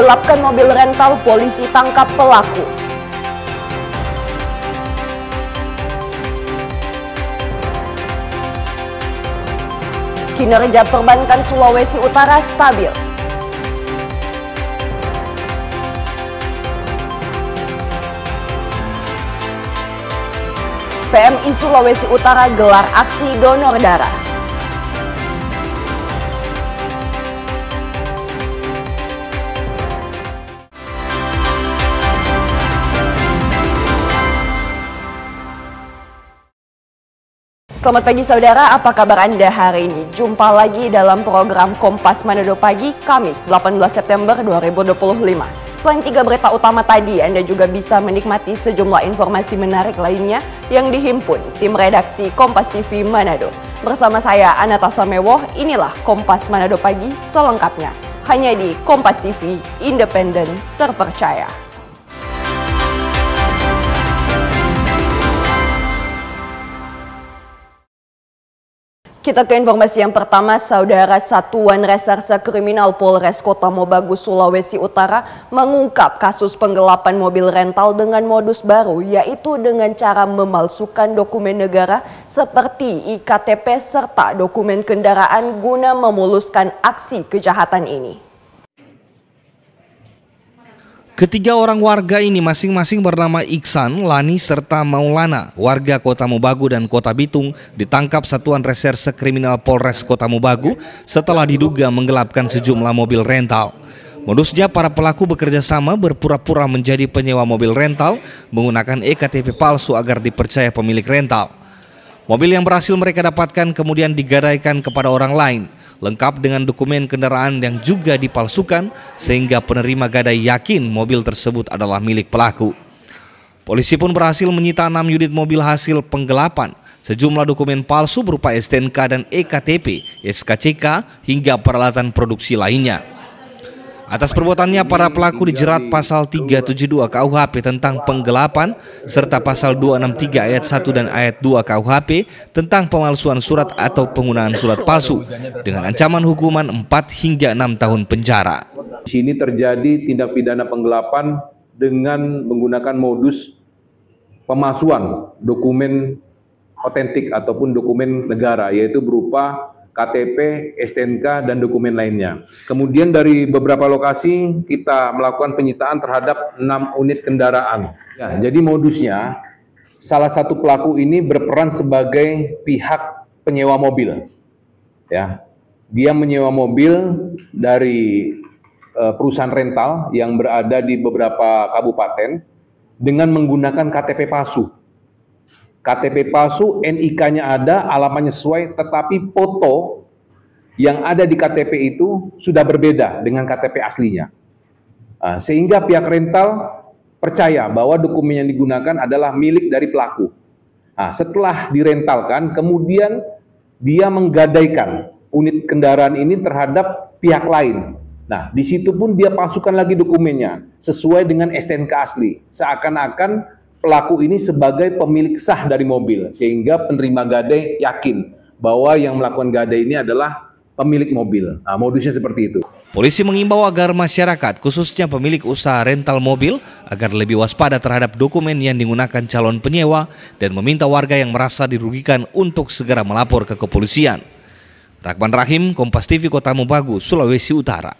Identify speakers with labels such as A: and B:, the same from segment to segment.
A: Gelapkan mobil rental, polisi tangkap pelaku. Kinerja perbankan Sulawesi Utara stabil. PMI Sulawesi Utara gelar aksi donor darah. Selamat pagi saudara, apa kabar Anda hari ini? Jumpa lagi dalam program Kompas Manado Pagi, Kamis 18 September 2025. Selain 3 berita utama tadi, Anda juga bisa menikmati sejumlah informasi menarik lainnya yang dihimpun tim redaksi Kompas TV Manado. Bersama saya, Anata Samewoh, inilah Kompas Manado Pagi selengkapnya. Hanya di Kompas TV, independen, terpercaya. Kita ke informasi yang pertama, saudara. Satuan Reserse Kriminal Polres Kota Mobagu, Sulawesi Utara mengungkap kasus penggelapan mobil rental dengan modus baru, yaitu dengan cara memalsukan dokumen negara seperti IKTP serta dokumen kendaraan guna memuluskan aksi kejahatan ini.
B: Ketiga orang warga ini masing-masing bernama Iksan, Lani, serta Maulana, warga Kota Mobagu dan Kota Bitung, ditangkap Satuan Reserse Kriminal Polres Kota Mobagu setelah diduga menggelapkan sejumlah mobil rental. Modusnya, para pelaku bekerja sama berpura-pura menjadi penyewa mobil rental menggunakan EKTP palsu agar dipercaya pemilik rental. Mobil yang berhasil mereka dapatkan kemudian digadaikan kepada orang lain, lengkap dengan dokumen kendaraan yang juga dipalsukan sehingga penerima gadai yakin mobil tersebut adalah milik pelaku. Polisi pun berhasil menyita 6 unit mobil hasil penggelapan, sejumlah dokumen palsu berupa STNK dan EKTP, SKCK hingga peralatan produksi lainnya. Atas perbuatannya, para pelaku dijerat pasal 372 KUHP tentang penggelapan serta pasal 263 ayat 1 dan ayat 2 KUHP tentang pemalsuan surat atau penggunaan surat palsu dengan ancaman hukuman 4 hingga 6 tahun penjara.
C: Di sini terjadi tindak pidana penggelapan dengan menggunakan modus pemalsuan dokumen otentik ataupun dokumen negara, yaitu berupa KTP, STNK, dan dokumen lainnya. Kemudian dari beberapa lokasi kita melakukan penyitaan terhadap 6 unit kendaraan. Ya, jadi modusnya, salah satu pelaku ini berperan sebagai pihak penyewa mobil. Ya, dia menyewa mobil dari perusahaan rental yang berada di beberapa kabupaten dengan menggunakan KTP palsu. KTP palsu, NIK-nya ada, alamatnya sesuai, tetapi foto yang ada di KTP itu sudah berbeda dengan KTP aslinya. Sehingga pihak rental percaya bahwa dokumen yang digunakan adalah milik dari pelaku. Setelah direntalkan, kemudian dia menggadaikan unit kendaraan ini terhadap pihak lain. Nah, di situ pun dia palsukan lagi dokumennya sesuai dengan STNK asli, seakan-akan pelaku ini sebagai pemilik sah dari mobil, sehingga penerima gadai yakin bahwa yang melakukan gadai ini adalah pemilik mobil. Modusnya seperti itu.
B: Polisi mengimbau agar masyarakat, khususnya pemilik usaha rental mobil, agar lebih waspada terhadap dokumen yang digunakan calon penyewa dan meminta warga yang merasa dirugikan untuk segera melapor ke kepolisian. Rahman Rahim, Kompas TV Kota Mobagu, Sulawesi Utara.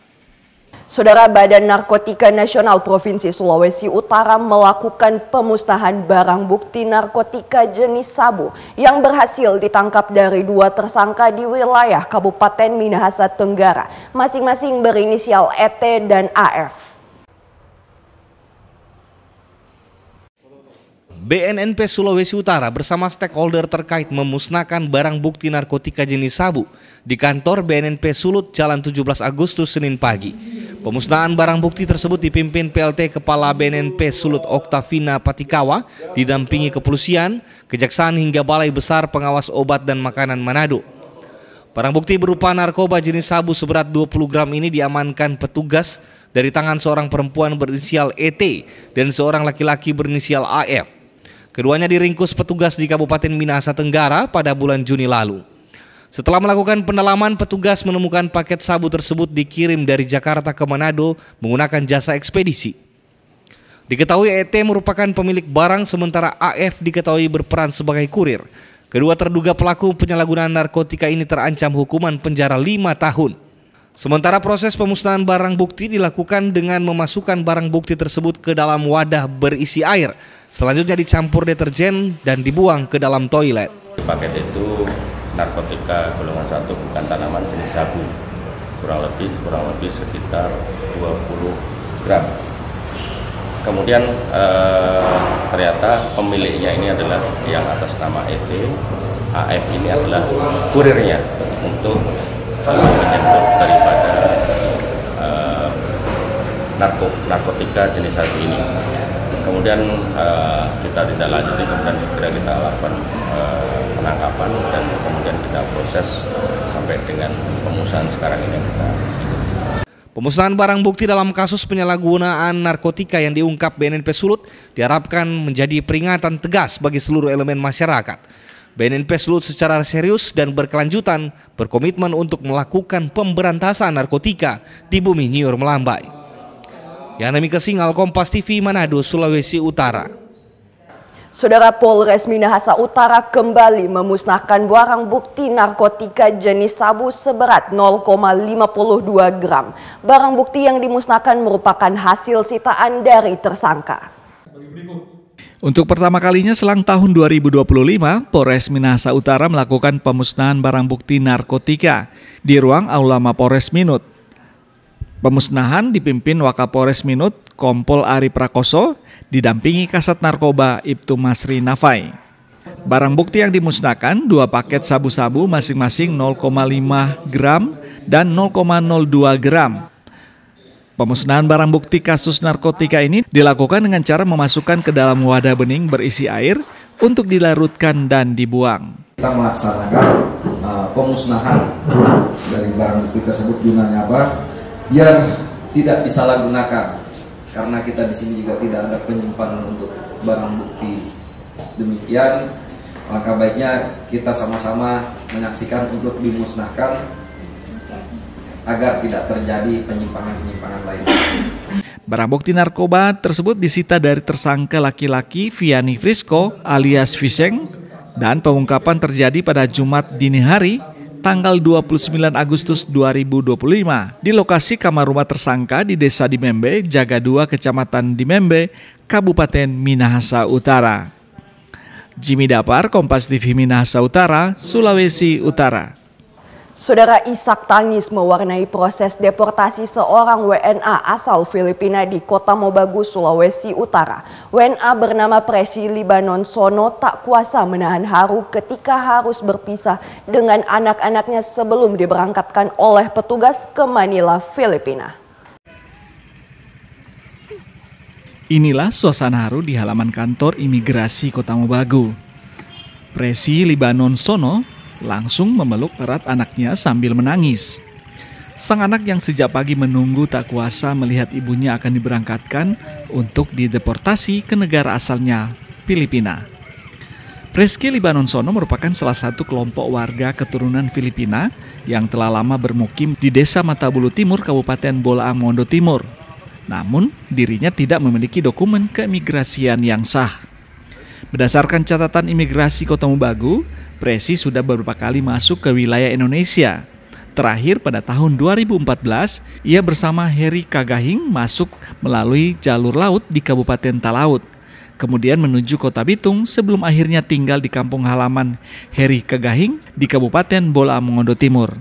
A: Saudara, Badan Narkotika Nasional Provinsi Sulawesi Utara melakukan pemusnahan barang bukti narkotika jenis sabu yang berhasil ditangkap dari 2 tersangka di wilayah Kabupaten Minahasa Tenggara, masing-masing berinisial ET dan AF.
B: BNNP Sulawesi Utara bersama stakeholder terkait memusnahkan barang bukti narkotika jenis sabu di kantor BNNP Sulut, Jalan 17 Agustus, Senin pagi. Pemusnahan barang bukti tersebut dipimpin PLT Kepala BNNP Sulut Oktavina Patikawa, didampingi kepolisian, kejaksaan hingga Balai Besar Pengawas Obat dan Makanan Manado. Barang bukti berupa narkoba jenis sabu seberat 20 gram ini diamankan petugas dari tangan seorang perempuan berinisial ET dan seorang laki-laki berinisial AF. Keduanya diringkus petugas di Kabupaten Minahasa Tenggara pada bulan Juni lalu. Setelah melakukan pendalaman, petugas menemukan paket sabu tersebut dikirim dari Jakarta ke Manado menggunakan jasa ekspedisi. Diketahui ET merupakan pemilik barang sementara AF diketahui berperan sebagai kurir. Kedua terduga pelaku penyalahgunaan narkotika ini terancam hukuman penjara 5 tahun. Sementara proses pemusnahan barang bukti dilakukan dengan memasukkan barang bukti tersebut ke dalam wadah berisi air. Selanjutnya dicampur deterjen dan dibuang ke dalam toilet.
D: Paket itu narkotika golongan 1 bukan tanaman jenis sabu, kurang lebih sekitar 20 gram. Kemudian ternyata pemiliknya ini adalah yang atas nama ET, AF ini adalah kurirnya untuk menyentuh daripada narkotika jenis sabu ini. Kemudian kita tidak lanjuti, kemudian segera kita lakukan penangkapan dan kemudian kita proses sampai dengan pemusnahan sekarang ini.
B: Pemusnahan barang bukti dalam kasus penyalahgunaan narkotika yang diungkap BNNP Sulut diharapkan menjadi peringatan tegas bagi seluruh elemen masyarakat. BNNP Sulut secara serius dan berkelanjutan berkomitmen untuk melakukan pemberantasan narkotika di bumi Nyiur Melambai. Yanemi Kesingal, Kompas TV, Manado, Sulawesi Utara.
A: Saudara, Polres Minahasa Utara kembali memusnahkan barang bukti narkotika jenis sabu seberat 0,52 gram. Barang bukti yang dimusnahkan merupakan hasil sitaan dari tersangka.
E: Untuk pertama kalinya selang tahun 2025, Polres Minahasa Utara melakukan pemusnahan barang bukti narkotika di ruang Aula Mapores Minut. Pemusnahan dipimpin Wakapolres Minut, Kompol Ari Prakoso, didampingi Kasat Narkoba Ibtu Masri Nafai. Barang bukti yang dimusnahkan 2 paket sabu-sabu masing-masing 0,5 gram dan 0,02 gram. Pemusnahan barang bukti kasus narkotika ini dilakukan dengan cara memasukkan ke dalam wadah bening berisi air untuk dilarutkan dan dibuang.
F: Kita melaksanakan pemusnahan dari barang bukti tersebut, gunanya apa? Biar tidak disalahgunakan, karena kita di sini juga tidak ada penyimpanan untuk barang bukti. Demikian, maka baiknya kita sama-sama menyaksikan untuk dimusnahkan agar tidak terjadi penyimpangan-penyimpangan lain.
E: Barang bukti narkoba tersebut disita dari tersangka laki-laki Viani Frisco alias Viseng, dan pengungkapan terjadi pada Jumat dini hari tanggal 29 Agustus 2025 di lokasi kamar rumah tersangka di Desa Dimembe, Jaga 2, Kecamatan Dimembe, Kabupaten Minahasa Utara. Jimmy Dapar, Kompas TV Minahasa Utara, Sulawesi Utara.
A: Saudara, isak tangis mewarnai proses deportasi seorang WNA asal Filipina di Kota Mobagu, Sulawesi Utara. WNA bernama Presi Libanon Sono tak kuasa menahan haru ketika harus berpisah dengan anak-anaknya sebelum diberangkatkan oleh petugas ke Manila, Filipina.
E: Inilah suasana haru di halaman kantor imigrasi Kota Mobagu. Presi Libanon Sono langsung memeluk erat anaknya sambil menangis. Sang anak yang sejak pagi menunggu tak kuasa melihat ibunya akan diberangkatkan untuk dideportasi ke negara asalnya, Filipina. Presi Libanon Sono merupakan salah satu kelompok warga keturunan Filipina yang telah lama bermukim di Desa Matabulu Timur, Kabupaten Bolaang Mongondo Timur. Namun, dirinya tidak memiliki dokumen keimigrasian yang sah. Berdasarkan catatan imigrasi Kota Mobagu, Presi sudah beberapa kali masuk ke wilayah Indonesia. Terakhir pada tahun 2014, ia bersama Heri Kagahing masuk melalui jalur laut di Kabupaten Talaut. Kemudian menuju Kota Bitung sebelum akhirnya tinggal di kampung halaman Heri Kagahing di Kabupaten Bolaang Mongondo Timur.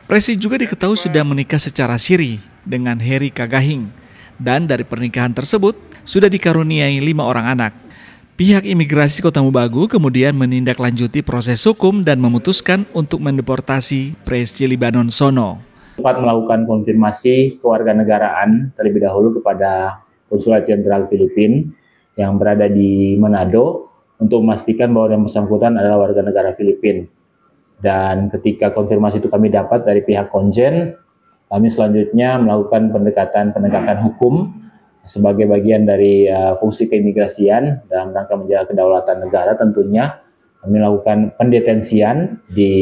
E: Presi juga diketahui sudah menikah secara siri dengan Heri Kagahing. Dan dari pernikahan tersebut sudah dikaruniai 5 orang anak. Pihak imigrasi Kota Mobagu kemudian menindaklanjuti proses hukum dan memutuskan untuk mendeportasi Presi Libanon Sono.
G: Dapat melakukan konfirmasi kewarganegaraan terlebih dahulu kepada Konsulat Jenderal Filipina yang berada di Manado untuk memastikan bahwa yang bersangkutan adalah warga negara Filipina. Dan ketika konfirmasi itu kami dapat dari pihak Konjen, kami selanjutnya melakukan pendekatan penegakan hukum sebagai bagian dari fungsi keimigrasian dalam rangka menjaga kedaulatan negara tentunya, melakukan pendetensian di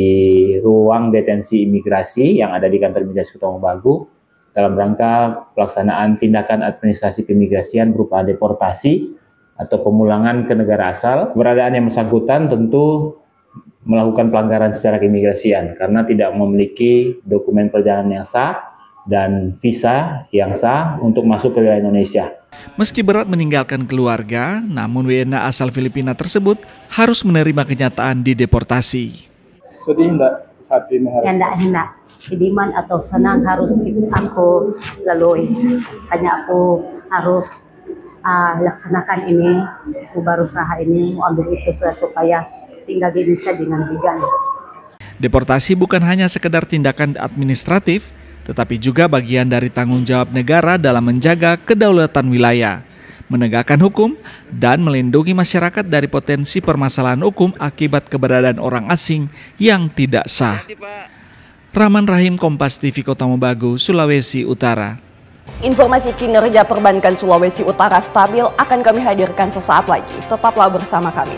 G: ruang detensi imigrasi yang ada di kantor imigrasi Kota Mobagu dalam rangka pelaksanaan tindakan administrasi keimigrasian berupa deportasi atau pemulangan ke negara asal. Keberadaan yang bersangkutan tentu melakukan pelanggaran secara keimigrasian karena tidak memiliki dokumen perjalanan yang sah dan visa yang sah untuk masuk ke wilayah Indonesia.
E: Meski berat meninggalkan keluarga, namun WNA asal Filipina tersebut harus menerima kenyataan dideportasi.
H: Sedih enggak saat ini?
I: Enggak. Sediman atau senang harus aku lalui. Hanya aku harus laksanakan ini, aku berusaha ini, mau ambil itu supaya tinggal di Indonesia dengan legal.
E: Deportasi bukan hanya sekedar tindakan administratif, tetapi juga bagian dari tanggung jawab negara dalam menjaga kedaulatan wilayah, menegakkan hukum, dan melindungi masyarakat dari potensi permasalahan hukum akibat keberadaan orang asing yang tidak sah. Rahman Rahim, Kompas TV, Kota Mobagu, Sulawesi Utara.
A: Informasi kinerja perbankan Sulawesi Utara stabil akan kami hadirkan sesaat lagi. Tetaplah bersama kami.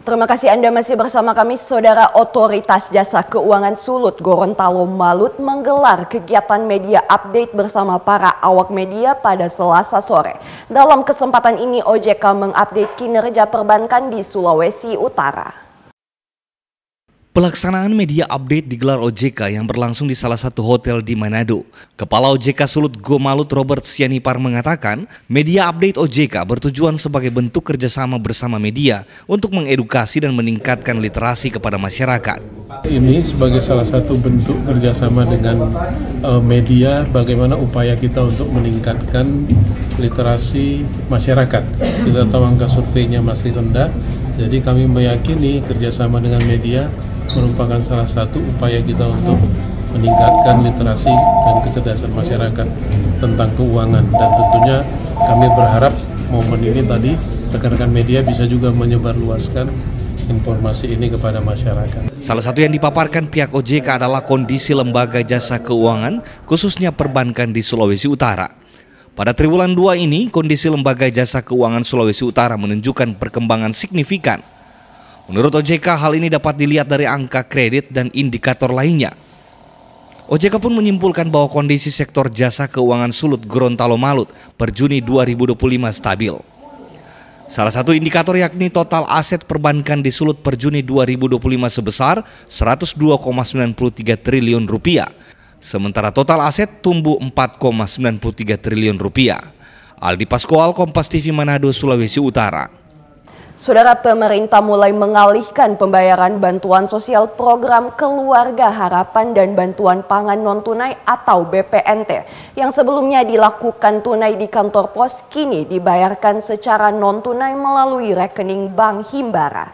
A: Terima kasih Anda masih bersama kami. Saudara, Otoritas Jasa Keuangan Sulut Gorontalo Malut menggelar kegiatan media update bersama para awak media pada Selasa sore. Dalam kesempatan ini OJK mengupdate kinerja perbankan di Sulawesi Utara.
B: Pelaksanaan media update digelar OJK yang berlangsung di salah satu hotel di Manado. Kepala OJK Sulut Go Malut Robert Sianipar mengatakan, media update OJK bertujuan sebagai bentuk kerjasama bersama media untuk mengedukasi dan meningkatkan literasi kepada masyarakat.
H: Ini sebagai salah satu bentuk kerjasama dengan media, bagaimana upaya kita untuk meningkatkan literasi masyarakat. Kita tahu angka surveinya masih rendah, jadi kami meyakini kerjasama dengan media merupakan salah satu upaya kita untuk meningkatkan literasi dan kecerdasan masyarakat tentang keuangan. Dan tentunya kami berharap momen ini tadi rekan-rekan media bisa juga menyebarluaskan informasi ini kepada masyarakat.
B: Salah satu yang dipaparkan pihak OJK adalah kondisi lembaga jasa keuangan, khususnya perbankan di Sulawesi Utara. Pada triwulan 2 ini, kondisi lembaga jasa keuangan Sulawesi Utara menunjukkan perkembangan signifikan. Menurut OJK, hal ini dapat dilihat dari angka kredit dan indikator lainnya. OJK pun menyimpulkan bahwa kondisi sektor jasa keuangan Sulut Gorontalo Malut per Juni 2025 stabil. Salah satu indikator yakni total aset perbankan di Sulut per Juni 2025 sebesar 102,93 triliun rupiah. Sementara total aset tumbuh 4,93 triliun rupiah. Aldi Pascoal, Kompas TV Manado, Sulawesi Utara.
A: Saudara, pemerintah mulai mengalihkan pembayaran bantuan sosial program Keluarga Harapan dan Bantuan Pangan Non-Tunai atau BPNT yang sebelumnya dilakukan tunai di kantor pos kini dibayarkan secara non-tunai melalui rekening Bank Himbara.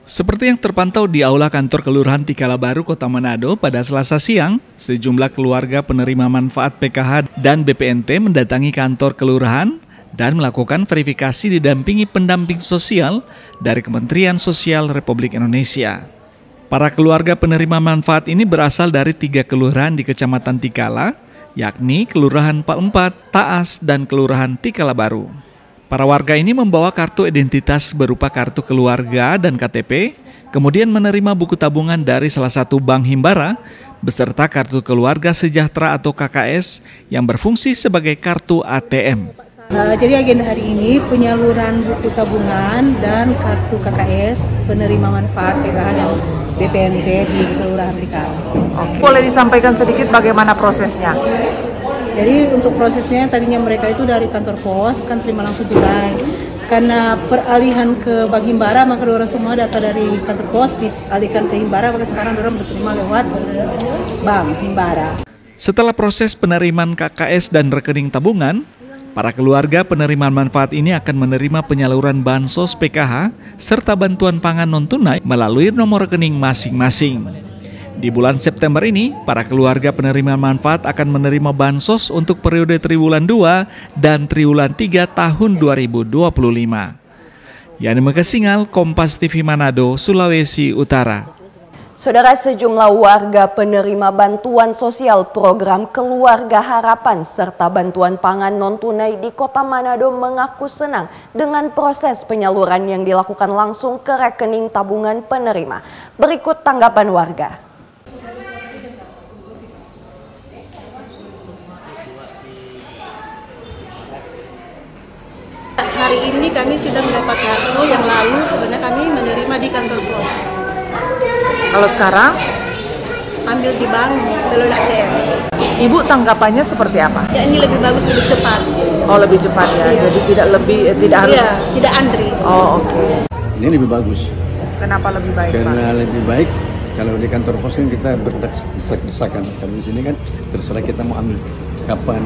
E: Seperti yang terpantau di Aula Kantor Kelurahan Tikala Baru, Kota Manado pada Selasa siang, sejumlah keluarga penerima manfaat PKH dan BPNT mendatangi kantor kelurahan dan melakukan verifikasi didampingi pendamping sosial dari Kementerian Sosial Republik Indonesia. Para keluarga penerima manfaat ini berasal dari 3 kelurahan di Kecamatan Tikala, yakni Kelurahan Palempat, Taas, dan Kelurahan Tikala Baru. Para warga ini membawa kartu identitas berupa kartu keluarga dan KTP, kemudian menerima buku tabungan dari salah satu bank Himbara, beserta kartu keluarga sejahtera atau KKS yang berfungsi sebagai kartu ATM.
J: Jadi agenda hari ini penyaluran buku tabungan dan kartu KKS penerima manfaat PKH dan BPNT di Kelurahan Tikala.
K: Boleh disampaikan sedikit bagaimana prosesnya?
J: Jadi untuk prosesnya tadinya mereka itu dari kantor pos kan terima langsung tunai. Karena peralihan ke Bank Himbara maka orang semua data dari kantor pos dialihkan ke Himbara, maka sekarang orang diterima lewat Bank Himbara.
E: Setelah proses penerimaan KKS dan rekening tabungan, para keluarga penerimaan manfaat ini akan menerima penyaluran bansos PKH serta bantuan pangan non-tunai melalui nomor rekening masing-masing. Di bulan September ini, para keluarga penerima manfaat akan menerima bansos untuk periode triwulan 2 dan triwulan 3 tahun 2025. Yani Mekesingal, Kompas TV Manado, Sulawesi Utara.
A: Saudara, sejumlah warga penerima bantuan sosial program Keluarga Harapan serta bantuan pangan non-tunai di Kota Manado mengaku senang dengan proses penyaluran yang dilakukan langsung ke rekening tabungan penerima. Berikut tanggapan warga.
J: Hari ini kami sudah mendapat kartu, yang lalu sebenarnya kami menerima di kantor pos.
K: Kalau sekarang,
J: Ambil di bank, melalui ATM.
K: Ibu tanggapannya seperti apa?
J: Ya ini lebih bagus, lebih cepat.
K: Oh, lebih cepat ya.
J: Iya.
K: Jadi tidak harus.
J: Iya, tidak antri.
K: Oh, oke.
L: Ini lebih bagus.
K: Kenapa lebih baik,
L: Karena
K: Pak?
L: lebih baik kalau di kantor pos kan kita berdesak-desakan. Kalau di sini kan terserah kita mau ambil kapan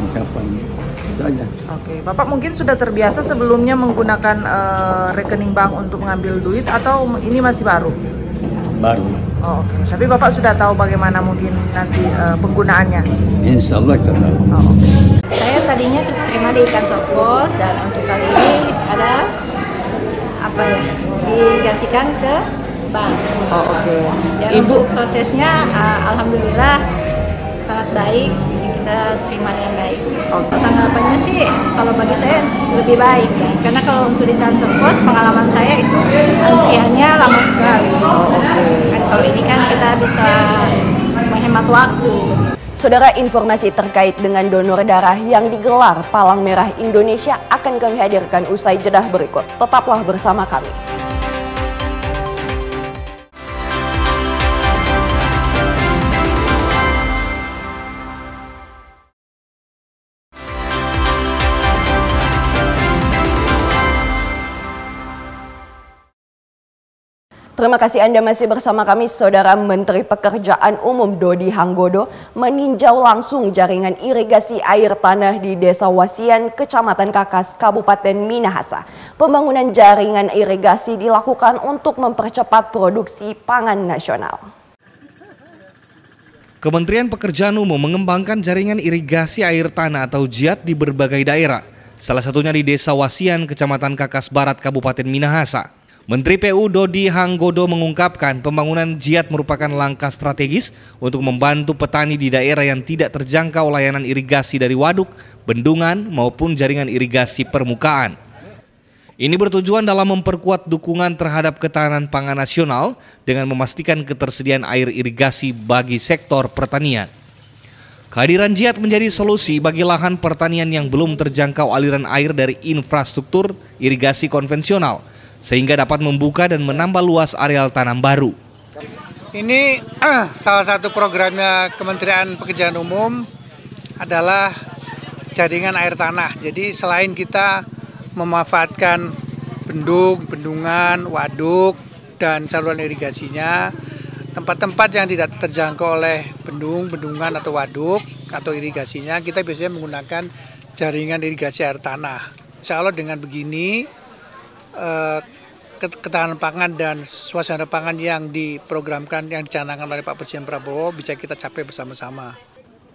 L: itu aja.
K: Oke, Bapak mungkin sudah terbiasa sebelumnya menggunakan rekening bank untuk mengambil duit atau ini masih baru?
L: Baru.
K: Oh, oke. Tapi Bapak sudah tahu bagaimana mungkin nanti penggunaannya?
L: Insya Allah kita tahu.
K: Oh, oke.
M: Saya tadinya terima di kantor pos dan untuk kali ini ada digantikan ke bank.
K: Oh, oke.
M: Dan
K: Ibu
M: untuk prosesnya alhamdulillah sangat baik, kita terima dengan baik. Tanggapannya sih kalau bagi saya lebih baik ya. Karena kalau untuk di kantor pos pengalaman saya itu antriannya lama sekali. Kan kalau ini kan kita bisa menghemat waktu.
A: Saudara, informasi terkait dengan donor darah yang digelar Palang Merah Indonesia akan kami hadirkan usai jedah berikut. Tetaplah bersama kami. Terima kasih Anda masih bersama kami. Saudara, Menteri Pekerjaan Umum Dodi Hanggodo meninjau langsung jaringan irigasi air tanah di Desa Wasian, Kecamatan Kakas, Kabupaten Minahasa. Pembangunan jaringan irigasi dilakukan untuk mempercepat produksi pangan nasional.
B: Kementerian Pekerjaan Umum mengembangkan jaringan irigasi air tanah atau JIAT di berbagai daerah. Salah satunya di Desa Wasian, Kecamatan Kakas Barat, Kabupaten Minahasa. Menteri PU Dodi Hanggodo mengungkapkan pembangunan JIAT merupakan langkah strategis untuk membantu petani di daerah yang tidak terjangkau layanan irigasi dari waduk, bendungan maupun jaringan irigasi permukaan. Ini bertujuan dalam memperkuat dukungan terhadap ketahanan pangan nasional dengan memastikan ketersediaan air irigasi bagi sektor pertanian. Kehadiran JIAT menjadi solusi bagi lahan pertanian yang belum terjangkau aliran air dari infrastruktur irigasi konvensional, sehingga dapat membuka dan menambah luas areal tanam baru.
N: Ini salah satu programnya Kementerian Pekerjaan Umum adalah jaringan air tanah. Jadi selain kita memanfaatkan bendungan, waduk, dan saluran irigasinya, tempat-tempat yang tidak terjangkau oleh bendungan atau waduk atau irigasinya, kita biasanya menggunakan jaringan irigasi air tanah. Insya Allah dengan begini, ketahanan pangan dan suasana pangan yang diprogramkan, yang dicanangkan oleh Pak Presiden Prabowo bisa kita capai bersama-sama.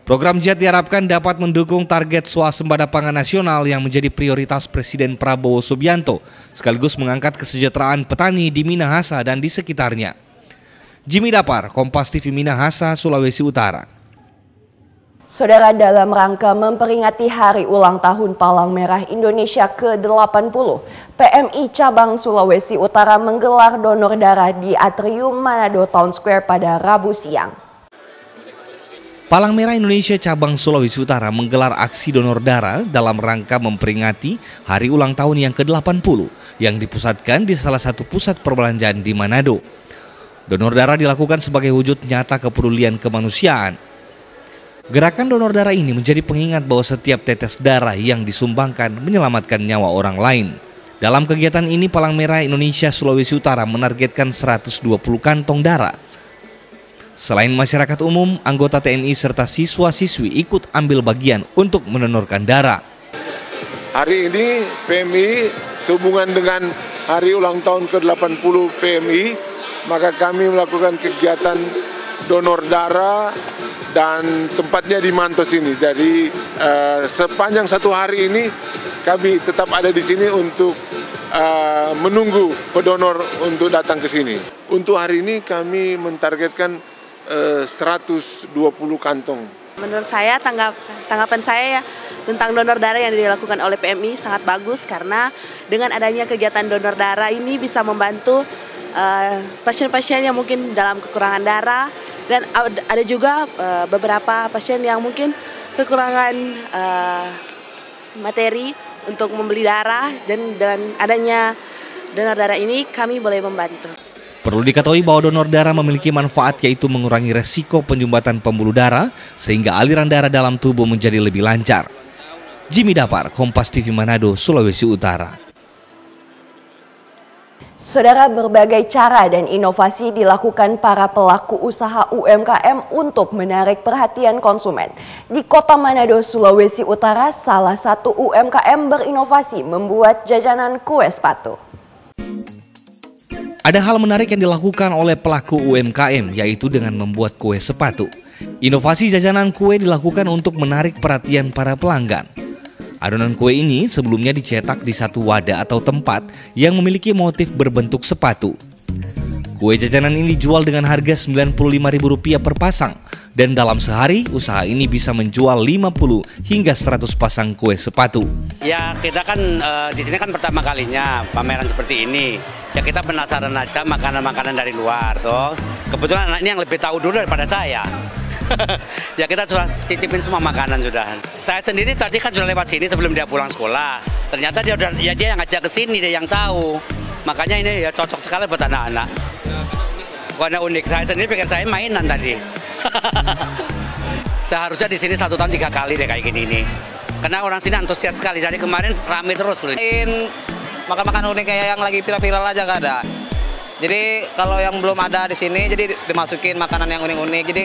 B: Program JIAT diharapkan dapat mendukung target swasembada pangan nasional yang menjadi prioritas Presiden Prabowo Subianto, sekaligus mengangkat kesejahteraan petani di Minahasa dan di sekitarnya. Jimmy Dapar, Kompas TV Minahasa, Sulawesi Utara.
A: Saudara, dalam rangka memperingati Hari Ulang Tahun Palang Merah Indonesia ke-80, PMI Cabang Sulawesi Utara menggelar donor darah di Atrium Manado Town Square pada Rabu siang.
B: Palang Merah Indonesia Cabang Sulawesi Utara menggelar aksi donor darah dalam rangka memperingati Hari Ulang Tahun yang ke-80 yang dipusatkan di salah satu pusat perbelanjaan di Manado. Donor darah dilakukan sebagai wujud nyata kepedulian kemanusiaan. Gerakan donor darah ini menjadi pengingat bahwa setiap tetes darah yang disumbangkan menyelamatkan nyawa orang lain. Dalam kegiatan ini, Palang Merah Indonesia Sulawesi Utara menargetkan 120 kantong darah. Selain masyarakat umum, anggota TNI serta siswa-siswi ikut ambil bagian untuk mendonorkan darah.
O: Hari ini PMI sehubungan dengan Hari Ulang Tahun ke-80 PMI, maka kami melakukan kegiatan donor darah dan tempatnya di Mantos ini. Jadi sepanjang 1 hari ini kami tetap ada di sini untuk menunggu pendonor untuk datang ke sini. Untuk hari ini kami mentargetkan 120 kantong.
P: Menurut saya tanggapan saya ya tentang donor darah yang dilakukan oleh PMI sangat bagus, karena dengan adanya kegiatan donor darah ini bisa membantu pasien-pasien yang mungkin dalam kekurangan darah, dan ada juga beberapa pasien yang mungkin kekurangan materi untuk membeli darah, dan dengan adanya donor darah ini kami boleh membantu.
B: Perlu diketahui bahwa donor darah memiliki manfaat, yaitu mengurangi resiko penyumbatan pembuluh darah sehingga aliran darah dalam tubuh menjadi lebih lancar. Jimmy Dapar, Kompas TV Manado, Sulawesi Utara.
A: Saudara, berbagai cara dan inovasi dilakukan para pelaku usaha UMKM untuk menarik perhatian konsumen. Di Kota Manado, Sulawesi Utara, salah satu UMKM berinovasi membuat jajanan kue sepatu.
B: Ada hal menarik yang dilakukan oleh pelaku UMKM, yaitu dengan membuat kue sepatu. Inovasi jajanan kue dilakukan untuk menarik perhatian para pelanggan. Adonan kue ini sebelumnya dicetak di satu wadah atau tempat yang memiliki motif berbentuk sepatu. Kue jajanan ini dijual dengan harga Rp95.000 per pasang, dan dalam sehari usaha ini bisa menjual 50 hingga 100 pasang kue sepatu.
Q: Ya, kita kan di sini kan pertama kalinya pameran seperti ini. Ya, kita penasaran aja makanan-makanan dari luar toh. Kebetulan anak ini yang lebih tahu dulu daripada saya. Ya, kita sudah cicipin semua makanan sudah. Saya sendiri tadi kan sudah lewat sini sebelum dia pulang sekolah. Ternyata dia yang ngajak ke sini, dia yang tahu. Makanya ini ya cocok sekali buat anak-anak. Warna unik. Saya sendiri pikir saya mainan tadi. Seharusnya di sini 1 tahun 3 kali deh kayak gini nih. Karena orang sini antusias sekali. Dari kemarin ramai terus loh.
R: Makan-makan unik kayak yang lagi viral-viral aja gak ada. Jadi kalau yang belum ada di sini, jadi dimasukin makanan yang unik-unik. Jadi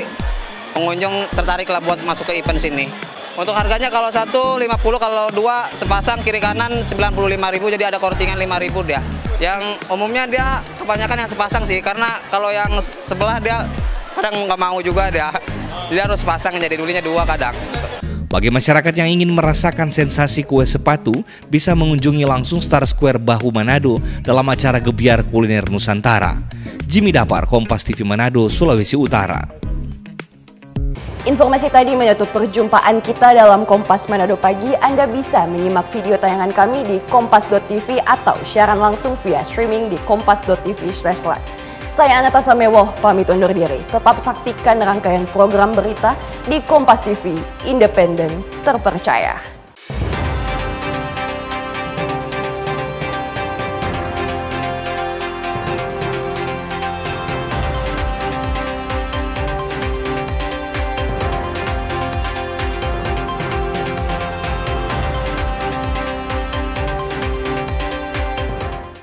R: pengunjung tertarik lah buat masuk ke event sini. Untuk harganya kalau 1 50, kalau 2 sepasang kiri kanan 95.000, jadi ada kortingan 5.000 dia. Yang umumnya dia kebanyakan yang sepasang sih, karena kalau yang sebelah dia kadang nggak mau juga dia. Jadi harus sepasang, jadi dulunya 2 kadang.
B: Bagi masyarakat yang ingin merasakan sensasi kue sepatu, bisa mengunjungi langsung Star Square Bahu Manado dalam acara Gebiar Kuliner Nusantara. Jimmy Dapar, Kompas TV Manado, Sulawesi Utara.
A: Informasi tadi menutup perjumpaan kita dalam Kompas Manado Pagi. Anda bisa menyimak video tayangan kami di kompas.tv atau siaran langsung via streaming di kompas.tv/live. Saya Anata Samewoh, pamit undur diri. Tetap saksikan rangkaian program berita di Kompas TV, independen, terpercaya.